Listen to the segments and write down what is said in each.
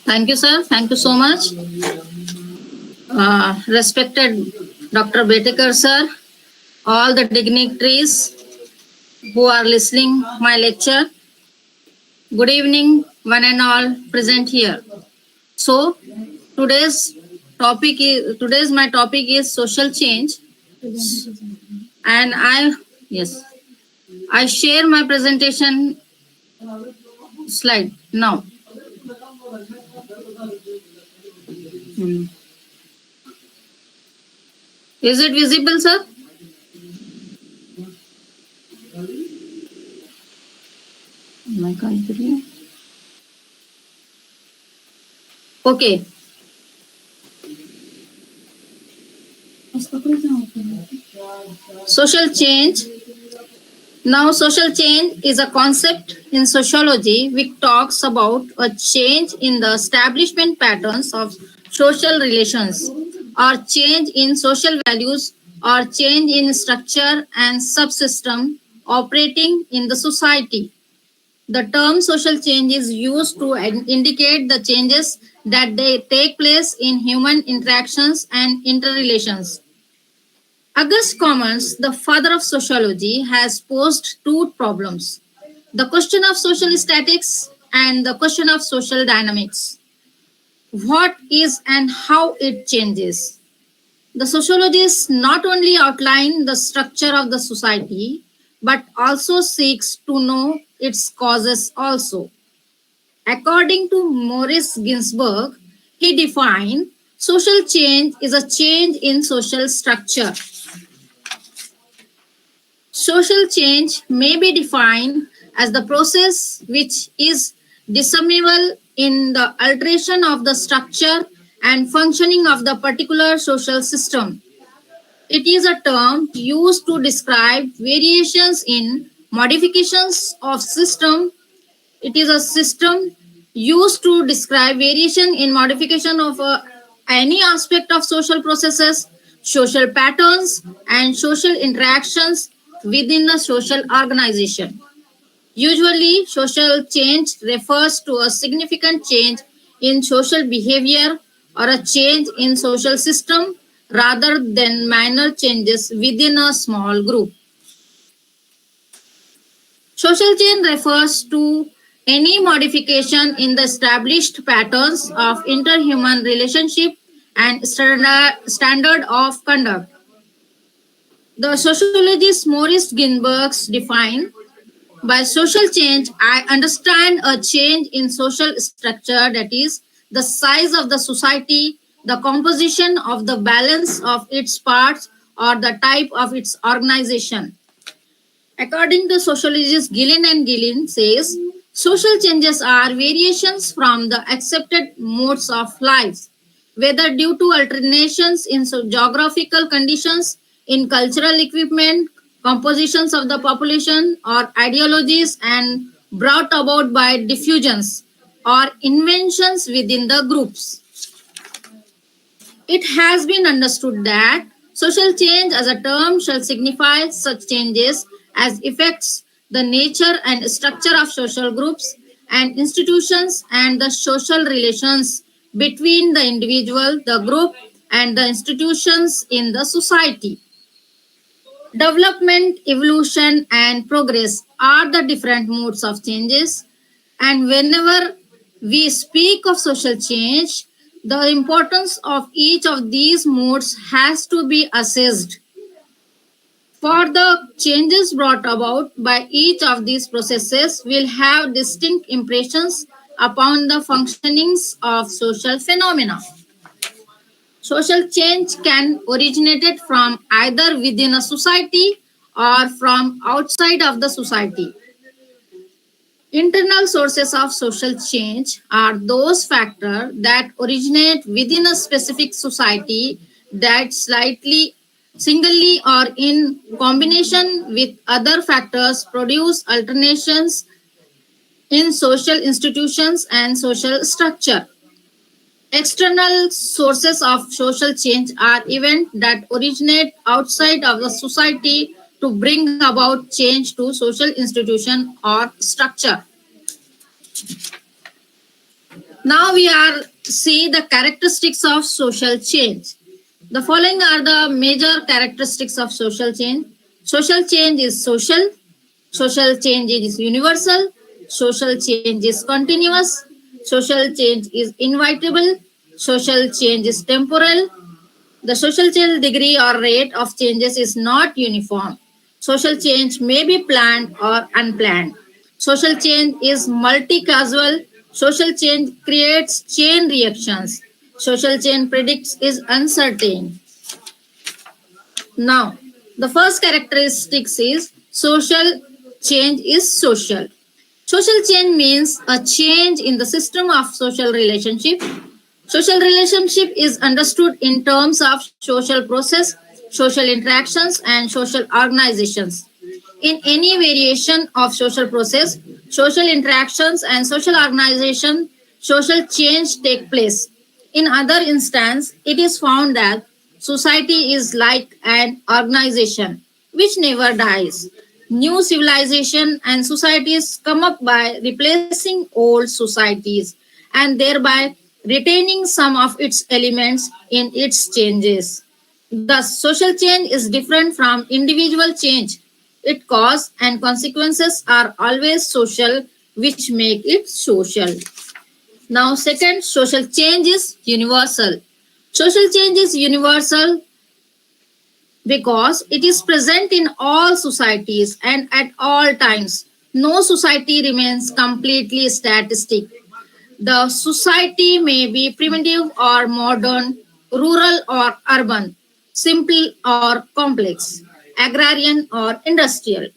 Thank you, sir. Thank you so much. Respected Dr. Betekar, sir, all the dignitaries who are listening my lecture. Good evening, one and all present here. So, today's my topic is social change, and I share my presentation slide now. Is it visible, sir? My country. Okay. Social change. Now, social change is a concept in sociology which talks about a change in the establishment patterns of social relations, or change in social values, or change in structure and subsystem operating in the society. The term social change is used to indicate the changes that they take place in human interactions and interrelations. August Commons, the father of sociology, has posed two problems: the question of social statics and the question of social dynamics. What is and how it changes? The sociologists not only outline the structure of the society, but also seeks to know its causes also. According to Maurice Ginsburg, he defined social change is a change in social structure. Social change may be defined as the process which is discernible in the alteration of the structure and functioning of the particular social system. It is a term used to describe variations in modifications of system. It is a system used to describe variation in modification of any aspect of social processes, social patterns, and social interactions within a social organization. Usually, social change refers to a significant change in social behavior or a change in social system rather than minor changes within a small group. Social change refers to any modification in the established patterns of interhuman relationship and standard of conduct. The sociologist Maurice Ginsburg defined by social change, I understand a change in social structure, that is, the size of the society, the composition of the balance of its parts, or the type of its organization. According to sociologist Gillen and Gillen says, social changes are variations from the accepted modes of life, whether due to alterations in geographical conditions, in cultural equipment, compositions of the population, or ideologies, and brought about by diffusions or inventions within the groups. It has been understood that social change as a term shall signify such changes as affects the nature and structure of social groups and institutions and the social relations between the individual, the group, and the institutions in the society. Development, evolution, and progress are the different modes of changes, and whenever we speak of social change, the importance of each of these modes has to be assessed. For the changes brought about by each of these processes will have distinct impressions upon the functionings of social phenomena. Social change can originate from either within a society or from outside of the society. Internal sources of social change are those factors that originate within a specific society that slightly, singly, or in combination with other factors produce alterations in social institutions and social structure. External sources of social change are events that originate outside of the society to bring about change to social institution or structure. Now we are see the characteristics of social change. The following are the major characteristics of social change. Social change is social. Social change is universal. Social change is continuous. Social change is inevitable. Social change is temporal. The social change degree or rate of changes is not uniform. Social change may be planned or unplanned. Social change is multi-causal. Social change creates chain reactions. Social change predicts is uncertain. Now, the first characteristics is social change is social. Social change means a change in the system of social relationship. Social relationship is understood in terms of social process, social interactions, and social organizations. In any variation of social process, social interactions, and social organization, social change take place. In other instance, it is found that society is like an organization which never dies. New civilization and societies come up by replacing old societies and thereby retaining some of its elements in its changes. Thus, social change is different from individual change. Its cause and consequences are always social, which make it social. Now, second, social change is universal. Social change is universal because it is present in all societies and at all times. No society remains completely static. The society may be primitive or modern, rural or urban, simple or complex, agrarian or industrial.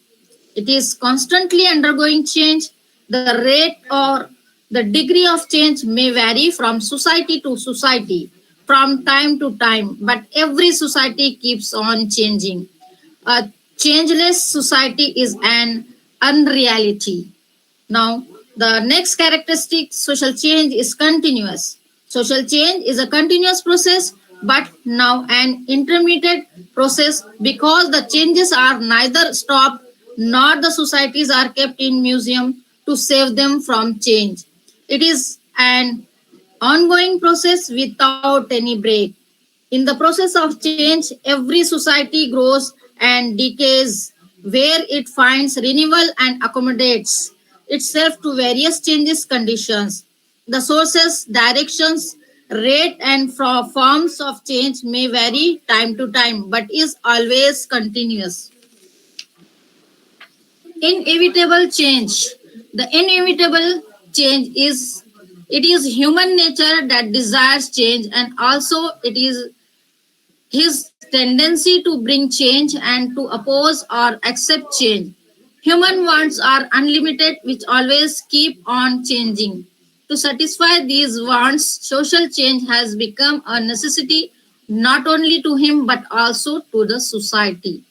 It is constantly undergoing change. The rate or the degree of change may vary from society to society, from time to time, but every society keeps on changing. A changeless society is an unreality. Now, the next characteristic social change is continuous. Social change is a continuous process, but now an intermittent process because the changes are neither stopped nor the societies are kept in museum to save them from change. It is an ongoing process without any break. In the process of change, every society grows and decays, where it finds renewal and accommodates itself to various changes conditions. The sources, directions, rate, and forms of change may vary time to time, but is always continuous. Inevitable change. The inevitable change is it is human nature that desires change, and also it is his tendency to bring change and to oppose or accept change. Human wants are unlimited, which always keep on changing. To satisfy these wants, social change has become a necessity not only to him but also to the society.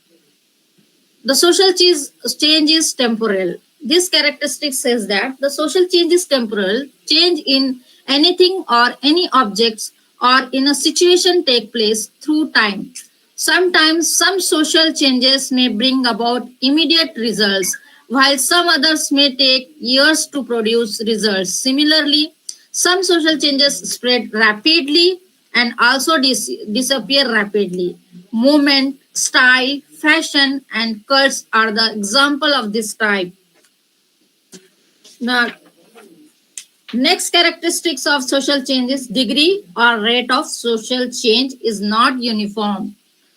The social change is temporal. This characteristic says that the social change is temporal. Change in anything or any objects or in a situation take place through time. Sometimes some social changes may bring about immediate results, while some others may take years to produce results. Similarly, some social changes spread rapidly and also disappear rapidly. Movement, style, fashion, and cults are the example of this type. Now, next characteristics of social change is degree or rate of social change is not uniform.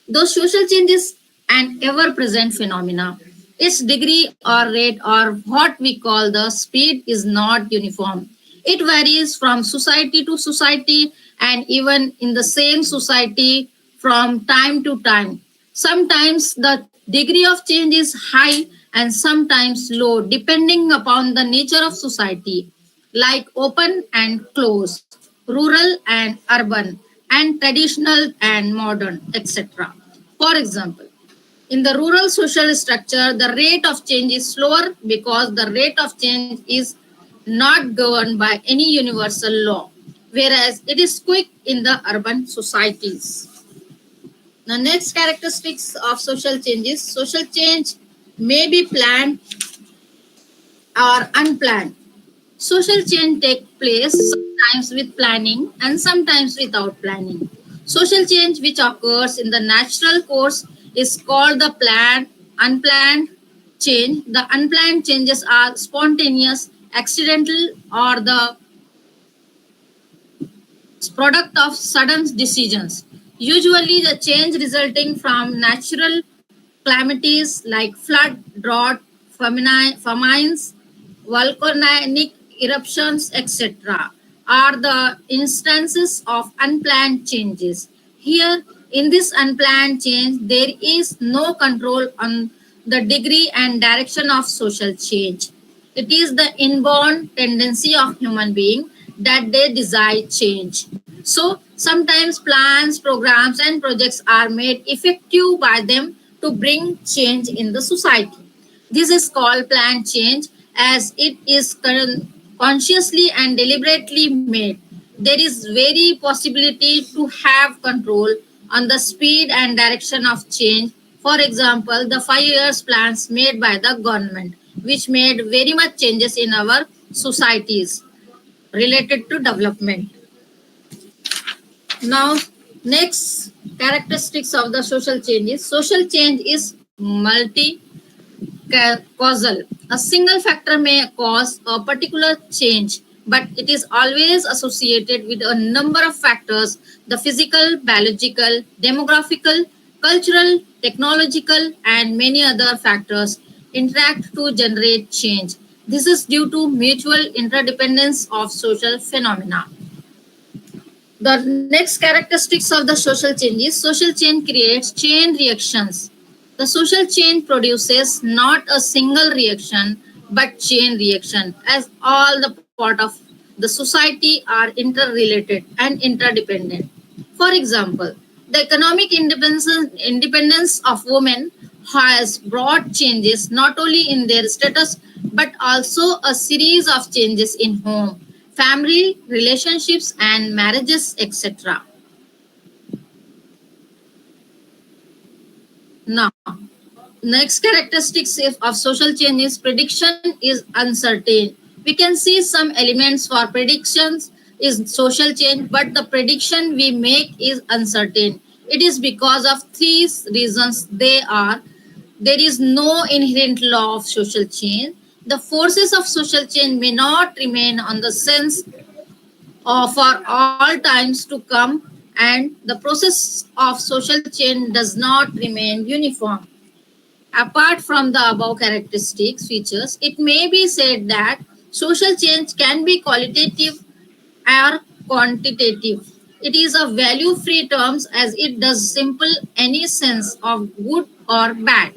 Though social change is an ever-present phenomena, its degree or rate or what we call the speed is not uniform. It varies from society to society and even in the same society from time to time. Sometimes the degree of change is high and sometimes low depending upon the nature of society, like open and closed, rural and urban, and traditional and modern, etc. For example, in the rural social structure, the rate of change is slower because the rate of change is not governed by any universal law, whereas it is quick in the urban societies. The next characteristics of social change may be planned or unplanned. Social change take place sometimes with planning and sometimes without planning. Social change which occurs in the natural course is called the planned unplanned change. The unplanned changes are spontaneous, accidental, or the product of sudden decisions. Usually, the change resulting from natural calamities like flood, drought, famines, volcanic eruptions, etc., are the instances of unplanned changes. Here, in this unplanned change, there is no control on the degree and direction of social change. It is the inborn tendency of human being that they desire change. So sometimes plans, programs, and projects are made effective by them to bring change in the society. This is called planned change as it is consciously and deliberately made. There is very possibility to have control on the speed and direction of change. For example, the 5 years plans made by the government, which made very much changes in our societies related to development. Now, next characteristics of the social change is social change is multi causal. A single factor may cause a particular change, but it is always associated with a number of factors: the physical, biological, demographical, cultural, technological, and many other factors interact to generate change. This is due to mutual interdependence of social phenomena. The next characteristics of the social change is social change creates chain reactions. The social chain produces not a single reaction but chain reaction as all the part of the society are interrelated and interdependent. For example, the economic independence of women has brought changes not only in their status but also a series of changes in home, family, relationships, and marriages, etc. Now, next characteristics of social change is prediction is uncertain. We can see some elements for predictions is social change, but the prediction we make is uncertain. It is because of three reasons. They are: there is no inherent law of social change. The forces of social change may not remain on the sense for all times to come, and the process of social change does not remain uniform. Apart from the above characteristics features, it may be said that social change can be qualitative or quantitative. It is a value free term as it does simple any sense of good or bad,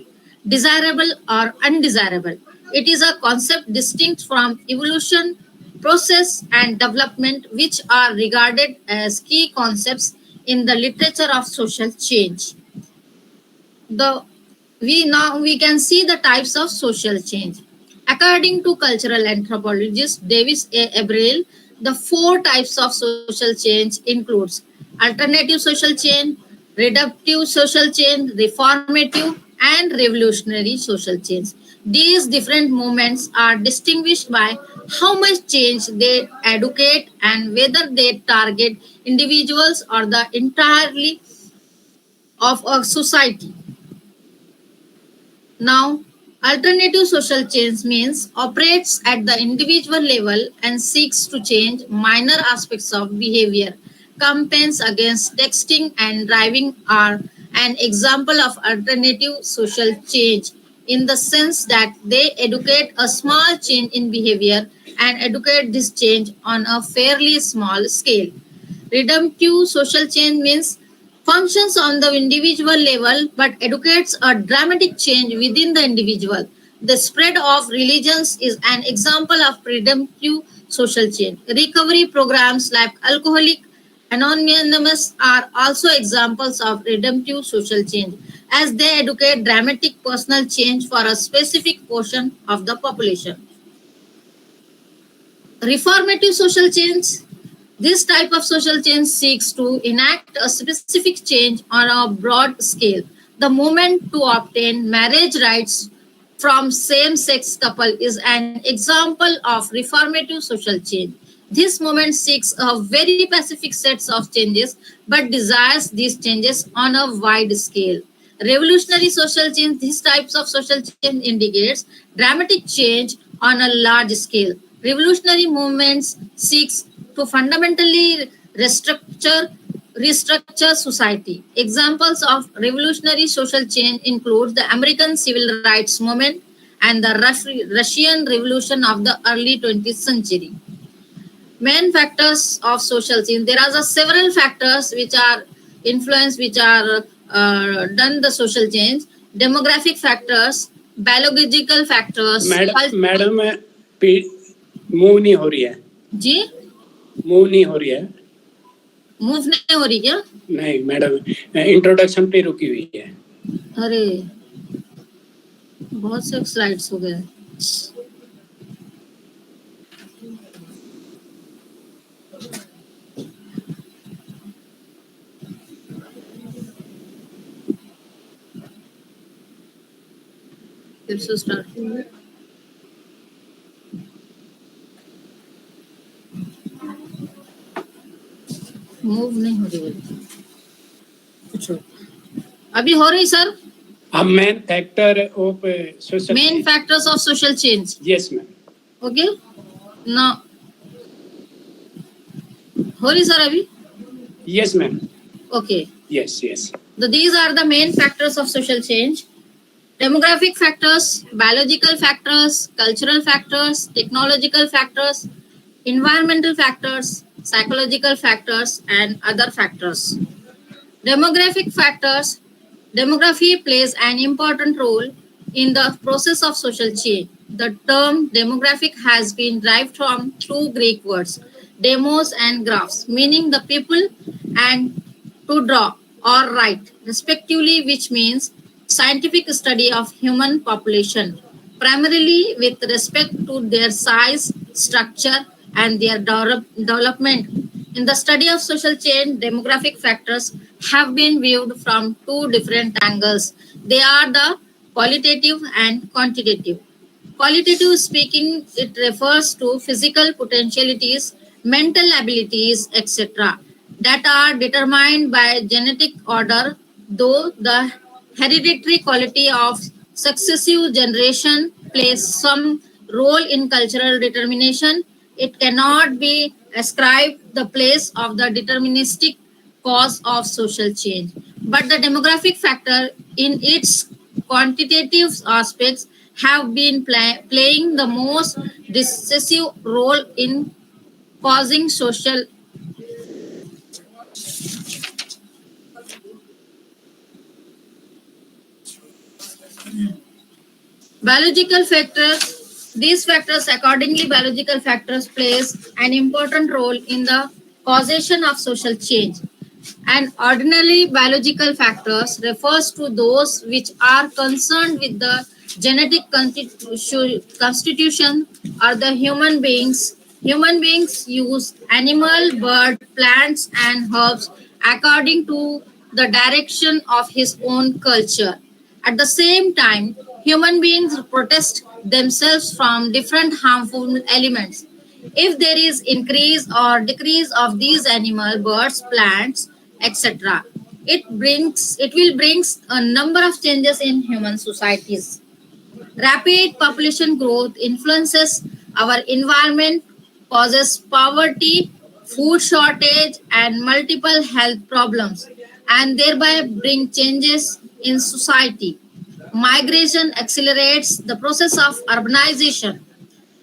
desirable or undesirable. It is a concept distinct from evolution, process, and development, which are regarded as key concepts in the literature of social change. The we can see the types of social change. According to cultural anthropologist Davis A. Abril, the four types of social change includes alternative social change, reductive social change, reformative, and revolutionary social change. These different movements are distinguished by how much change they educate and whether they target individuals or the entirely of a society. Now, alternative social change means operates at the individual level and seeks to change minor aspects of behavior. Campaigns against texting and driving are an example of alternative social change in the sense that they educate a small change in behavior and educate this change on a fairly small scale. Redemptive social change means functions on the individual level but educates a dramatic change within the individual. The spread of religions is an example of redemptive social change. Recovery programs like Alcoholic Anonymous are also examples of redemptive social change as they educate dramatic personal change for a specific portion of the population. Reformative social change. This type of social change seeks to enact a specific change on a broad scale. The movement to obtain marriage rights from same sex couple is an example of reformative social change. This movement seeks a very specific sets of changes but desires these changes on a wide scale. Revolutionary social change, these types of social change indicates dramatic change on a large scale. Revolutionary movements seeks to fundamentally restructure society. Examples of revolutionary social change include the American Civil Rights Movement and the Russian Revolution of the early 20th century. Main factors of social change, there are several factors which are influence, which are done the social change. Demographic factors, biological factors, madam move नहीं हो रही है जी, move नहीं हो रही है move नहीं हो रही क्या? नहीं मैडम, इंट्रोडक्शन पे रुकी हुई है. अरे बहुत से स्लाइड्स हो गए. फिर से स्टार्ट मूव नहीं हो रही है. अच्छा, अभी हो रही sir. Main factor of social, main factors of social change. Yes ma'am. Okay ना, हो रही सर अभी. Yes ma'am. Okay. Yes, yes. These are the main factors of social change. Demographic factors, biological factors, cultural factors, technological factors, environmental factors, psychological factors, and other factors. Demographic factors. Demography plays an important role in the process of social change. The term demographic has been derived from two Greek words, demos and graphs, meaning the people, and to draw or write, respectively, which means scientific study of human population, primarily with respect to their size, structure, and their development. In the study of social change, demographic factors have been viewed from two different angles. They are the qualitative and quantitative. Qualitative speaking, it refers to physical potentialities, mental abilities, etc., that are determined by genetic order, though the hereditary quality of successive generation plays some role in cultural determination. It cannot be ascribed the place of the deterministic cause of social change. But the demographic factor in its quantitative aspects have been playing the most decisive role in causing social. Biological factors. These factors, accordingly, biological factors plays an important role in the causation of social change. And ordinarily, biological factors refers to those which are concerned with the genetic constitution or the human beings. Human beings use animal, bird, plants, and herbs according to the direction of his own culture. At the same time, human beings protest themselves from different harmful elements. If there is increase or decrease of these animal, birds, plants, etc., it will brings a number of changes in human societies. Rapid population growth influences our environment, causes poverty, food shortage, and multiple health problems, and thereby bring changes in society. Migration accelerates the process of urbanization.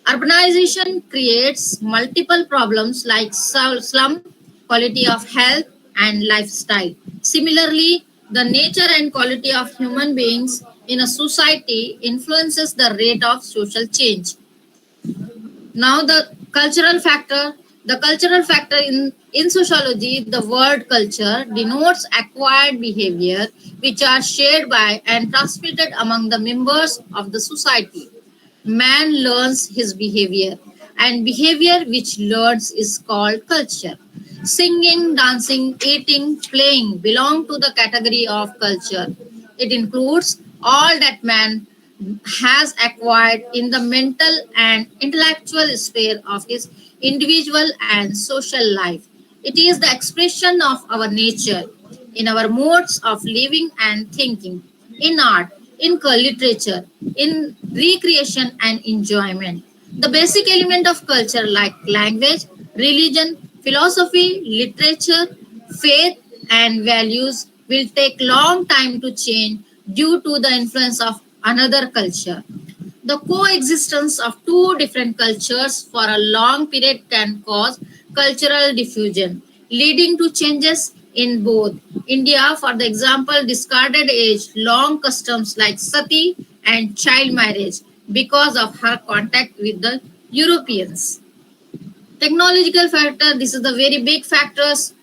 Urbanization creates multiple problems like slum, quality of health, and lifestyle. Similarly, the nature and quality of human beings in a society influences the rate of social change. Now, the cultural factor in sociology, the word culture denotes acquired behavior which are shared by and transmitted among the members of the society. Man learns his behavior, and behavior which learns is called culture. Singing, dancing, eating, playing belong to the category of culture. It includes all that man has acquired in the mental and intellectual sphere of his individual and social life. It is the expression of our nature, in our modes of living and thinking, in art, in literature, in recreation and enjoyment. The basic element of culture, like language, religion, philosophy, literature, faith, and values, will take long time to change due to the influence of another culture. The coexistence of two different cultures for a long period can cause cultural diffusion, leading to changes in both. India, for the example, discarded age long customs like sati and child marriage because of her contact with the Europeans. Technological factor, this is the very big factors.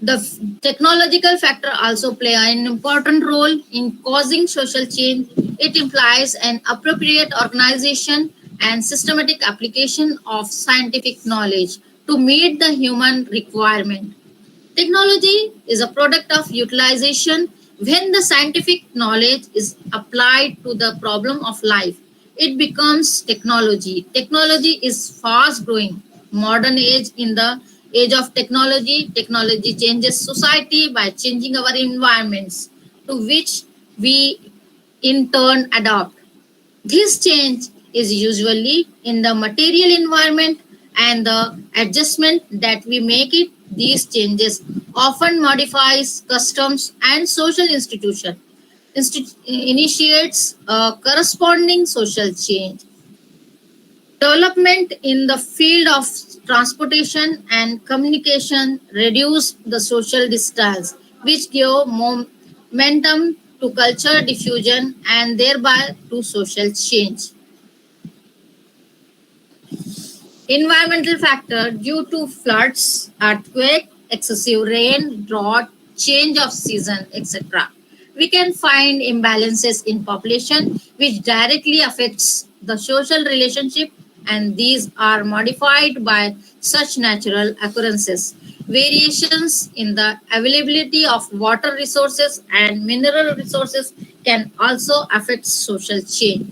The technological factor also play an important role in causing social change. It implies an appropriate organization and systematic application of scientific knowledge to meet the human requirement. Technology is a product of utilization. When the scientific knowledge is applied to the problem of life, it becomes technology. Technology is fast growing. Modern age, in the age of technology, technology changes society by changing our environments to which we in turn adopt. This change is usually in the material environment, and the adjustment that we make it, these changes often modifies customs and social institution, initiates a corresponding social change. Development in the field of transportation and communication reduce the social distance, which give momentum to culture diffusion and thereby to social change. Environmental factor due to floods, earthquake, excessive rain, drought, change of season, etc. We can find imbalances in population which directly affects the social relationship, and these are modified by such natural occurrences. Variations in the availability of water resources and mineral resources can also affect social change.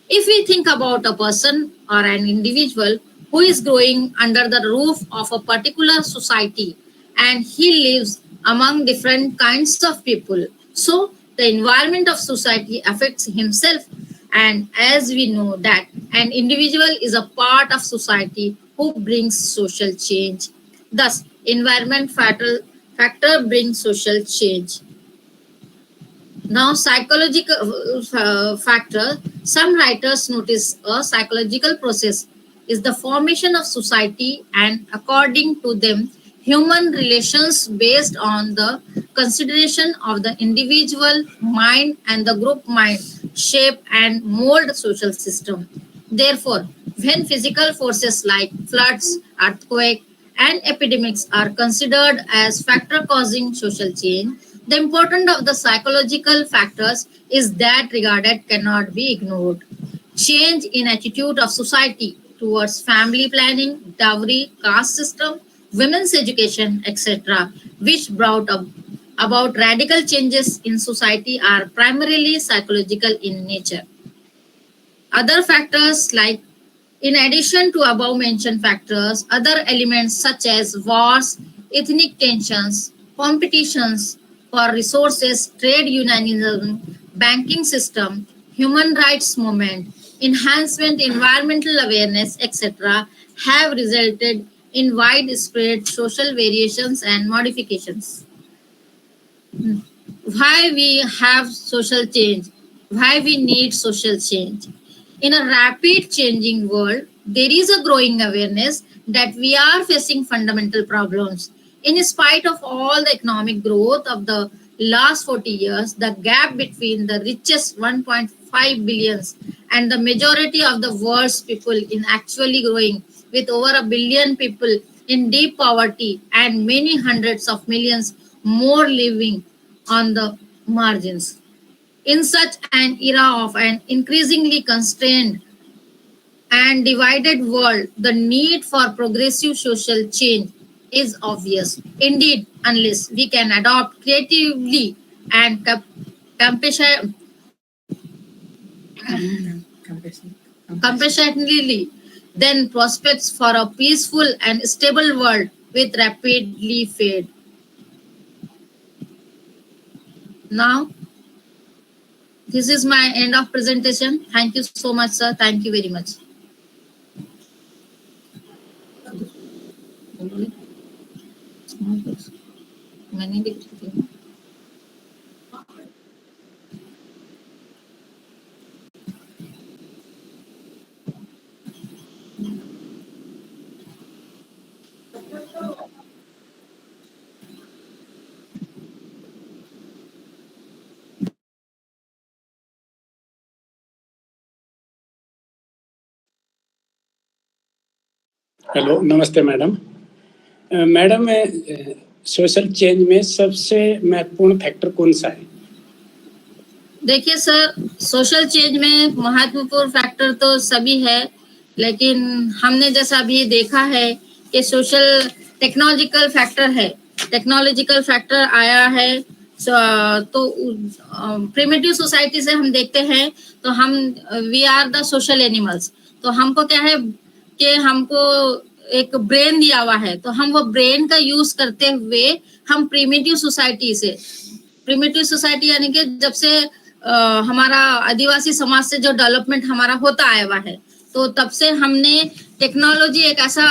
If we think about a person or an individual who is growing under the roof of a particular society and he lives among different kinds of people, so the environment of society affects himself. And as we know that an individual is a part of society who brings social change. Thus, factor brings social change. Now, psychological factor, some writers notice a psychological process is the formation of society, and according to them, human relations based on the consideration of the individual mind and the group mind shape and mold social system. Therefore, when physical forces like floods, earthquake, and epidemics are considered as factor causing social change, the importance of the psychological factors is that regarded cannot be ignored. Change in attitude of society towards family planning, dowry, caste system, women's education, etc., which brought about radical changes in society, are primarily psychological in nature. Other factors, like in addition to above mentioned factors, other elements such as wars, ethnic tensions, competitions for resources, trade unionism, banking system, human rights movement, enhancement environmental awareness, etc., have resulted in widespread social variations and modifications. Why we have social change, why we need social change. In a rapid changing world, there is a growing awareness that we are facing fundamental problems. In spite of all the economic growth of the last 40 years, the gap between the richest 1.5 billions and the majority of the world's people in actually growing, with over a billion people in deep poverty and many hundreds of millions more living on the margins. In such an era of an increasingly constrained and divided world, the need for progressive social change is obvious. Indeed, unless we can adopt creatively and compassion, compassionately, then prospects for a peaceful and stable world with rapidly fade. Now, this is my end of presentation. Thank you so much, sir. Thank you very much. Hello, नमस्ते madam. Madam, social change में सबसे महत्वपूर्ण factor कौन सा है? देखिए sir, social change में महत्वपूर्ण फैक्टर तो सभी है, लेकिन हमने जैसा अभी देखा है कि सोशल टेक्नोलॉजिकल फैक्टर है। टेक्नोलॉजिकल फैक्टर आया है तो प्रिमिटिव सोसाइटी से हम देखते हैं तो हम we are the social animals. तो हमको क्या है कि हमको एक ब्रेन दिया हुआ है, तो हम वो ब्रेन का यूज करते हुए हम प्रिमिटिव सोसाइटी से, प्रिमिटिव सोसाइटी यानी कि जब से हमारा आदिवासी समाज से जो डेवलपमेंट हमारा होता आया हुआ है, तो तब से हमने टेक्नोलॉजी एक ऐसा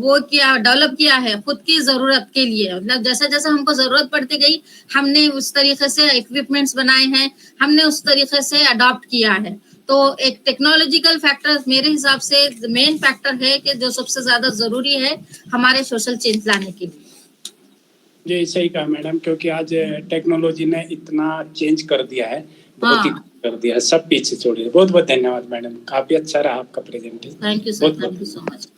वो किया, डेवलप किया है खुद की जरूरत के लिए। मतलब जैसा जैसा हमको जरूरत पड़ती गई, हमने उस तरीके से इक्विपमेंट्स बनाए हैं, हमने उस तरीके से अडॉप्ट किया है। तो एक टेक्नोलॉजिकल फैक्टर मेरे हिसाब से मेन फैक्टर है कि जो सबसे ज्यादा जरूरी है हमारे सोशल चेंज लाने के लिए। जी, सही कहा मैडम, क्योंकि आज टेक्नोलॉजी ने इतना चेंज कर दिया है, बहुत ही कर दिया है, सब पीछे छोड़ दिया। बहुत बहुत धन्यवाद मैडम, काफी अच्छा रहा आपका presentation. Thank you sir, thank you so much.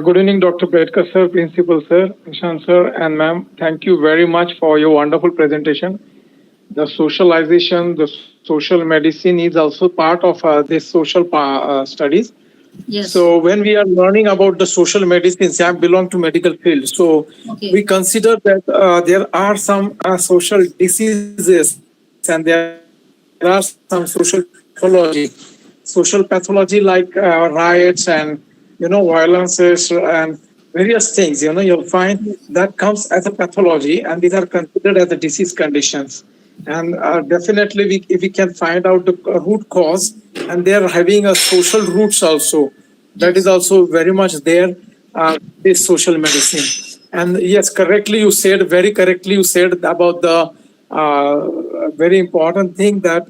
Good evening, Dr. Bedkar sir, Principal sir, Nishan sir, and ma'am. Thank you very much for your wonderful presentation. The socialization, the social medicine is also part of this social studies. Yes. So when we are learning about the social medicine, I belong to medical field. So we consider that there are some social diseases and there are some social pathology. Social pathology like riots and violences and various things. You'll find that comes as a pathology, and these are considered as the disease conditions. And definitely, if we can find out the root cause, and they are having a social roots also, that is also very much there. This social medicine, and yes, very correctly you said about the very important thing that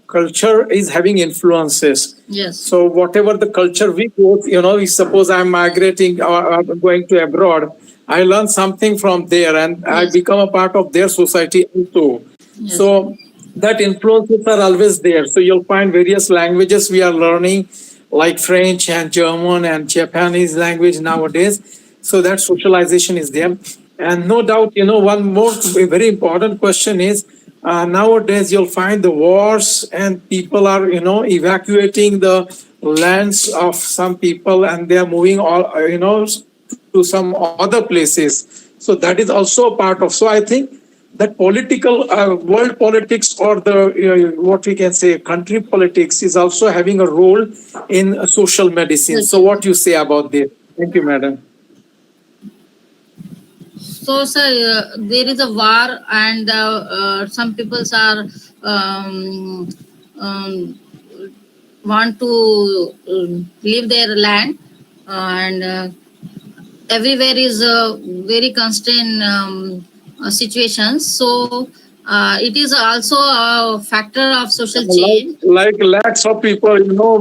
culture is having influences. Yes. So whatever the culture we go, suppose I'm migrating or I'm going to abroad, I learn something from there and I become a part of their society also. Yes. So that influences are always there. So you'll find various languages we are learning, like French and German and Japanese language nowadays. So that socialization is there. And no doubt, one more very important question is, nowadays you'll find the wars and people are, evacuating the lands of some people and they are moving all, to some other places. So that is also a part of. So I think that political world politics or the what we can say country politics is also having a role in social medicine. So what you say about this? Thank you, madam. So, sir, there is a war, and some people are want to leave their land, and everywhere is a very constant situations. So, it is also a factor of social change. Like lakhs of people,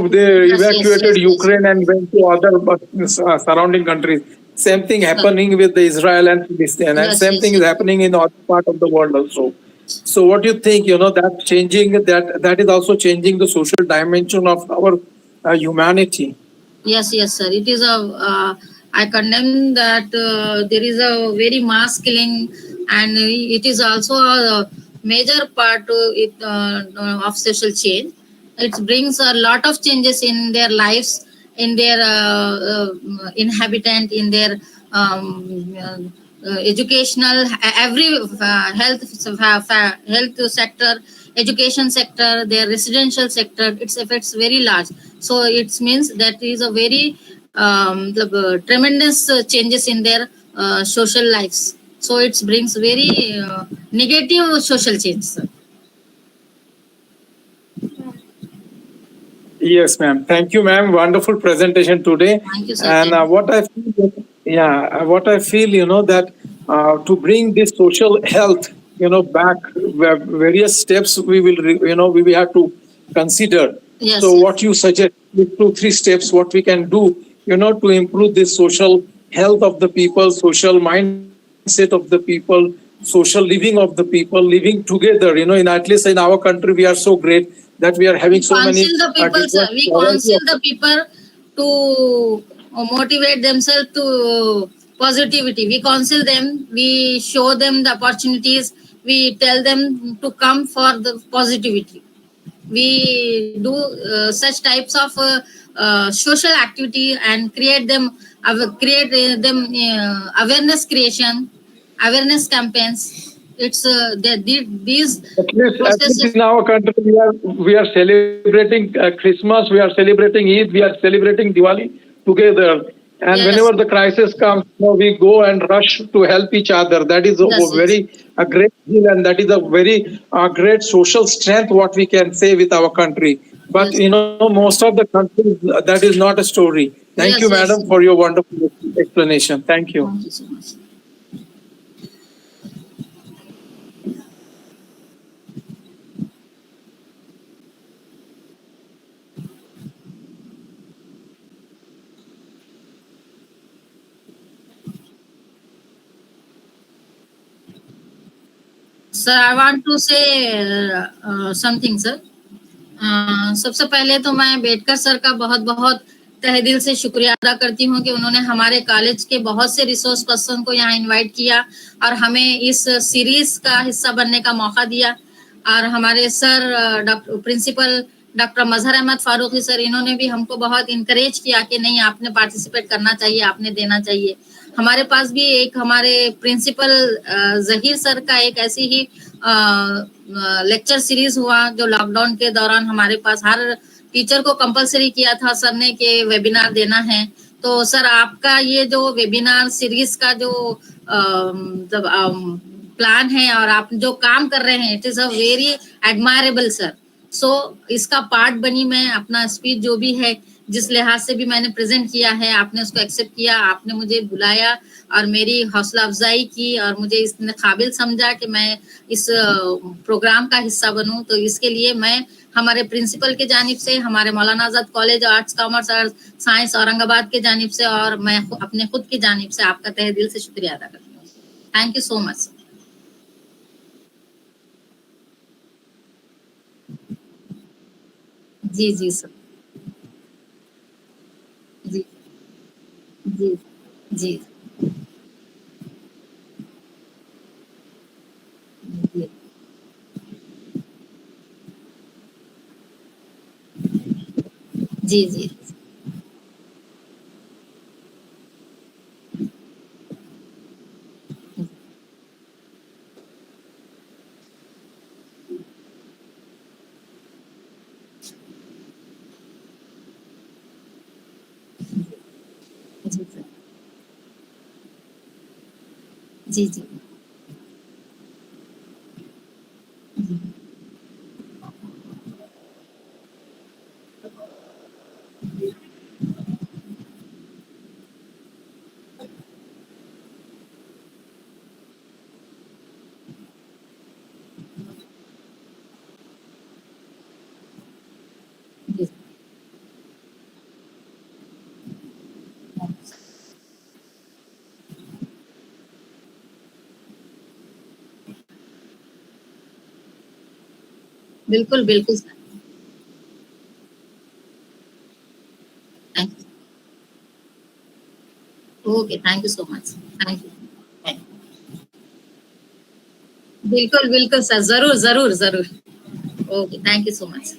they evacuated Ukraine and went to other surrounding countries. Same thing happening with the Israel and Palestine, and same thing is happening in other part of the world also. So, what do you think? That changing that is also changing the social dimension of our humanity. Yes, sir. It is a. I condemn that there is a very mass killing and it is also a major part of social change. It brings a lot of changes in their lives, in their inhabitant, in their educational, every health sector, education sector, their residential sector. Its effects very large. So it means that is a very tremendous changes in their social lives. So it brings very negative social change, sir. Yes, ma'am. Thank you, ma'am. Wonderful presentation today. Thank you, sir. And what I feel, that to bring this social health, back, various steps we will have to consider. Yes, So, yes. what you suggest, 2, 3 steps, what we can do, to improve this social health of the people, social mindset of the people, social living of the people, living together. In at least in our country, we are so great that we are having We so many counsel the people, different sir. We variety counsel of. the people to motivate themselves to positivity. We counsel them. We show them the opportunities. We tell them to come for the positivity. We do such types of social activity and create them awareness creation, awareness campaigns. It's these At least processes. in our country, we are celebrating Christmas, we are celebrating Eid, we are celebrating Diwali together. And Yes, whenever the crisis comes, we go and rush to help each other. That is yes, yes. a great deal, and that is a very great social strength. What we can say with our country. But Yes, most of the countries, that is not a story. Thank you, yes, madam, yes. for your wonderful explanation. Thank you. Thank you so much. Sir, I want to say something, sir. सबसे पहले तो मैं Betkar sir का बहुत बहुत तहे दिल से शुक्रिया अदा करती हूँ कि उन्होंने हमारे कॉलेज के बहुत से रिसोर्स पर्सन को यहाँ इनवाइट किया और हमें इस सीरीज का हिस्सा बनने का मौका दिया। और हमारे सर डॉक्टर प्रिंसिपल डॉक्टर मजहर अहमद फारूकी सर, इन्होंने भी हमको बहुत इनकरेज किया कि नहीं, आपने पार्टिसिपेट करना चाहिए, आपने देना चाहिए। हमारे पास भी एक हमारे प्रिंसिपल जहीर सर का एक ऐसी ही लेक्चर सीरीज हुआ जो लॉकडाउन के दौरान हमारे पास हर टीचर को कंपलसरी किया था सर ने कि वेबिनार देना है। तो सर आपका ये जो वेबिनार सीरीज का जो प्लान है और आप जो काम कर रहे हैं, it is a very admirable sir. So इसका पार्ट बनी मैं। अपना स्पीच जो भी है, जिस लिहाज से भी मैंने प्रेजेंट किया है, आपने उसको एक्सेप्ट किया, आपने मुझे बुलाया और मेरी हौसला अफजाई की और मुझे इस काबिल समझा कि मैं इस प्रोग्राम का हिस्सा बनूं। तो इसके लिए मैं हमारे प्रिंसिपल के जानिब से, हमारे Maulana Azad college arts commerce और साइंस औरंगाबाद के जानिब से और मैं अपने खुद की जानिब से आपका तहे दिल से शुक्रिया अदा करती हूँ। Thank you so much. जी जी सर। जी जी जी जी जी जी जी सर। जी जी जी। बिल्कुल बिल्कुल sir. Thank you. Okay, thank you so much. Thank you. बिल्कुल बिल्कुल सर, जरूर जरूर जरूर. Okay, thank you so much.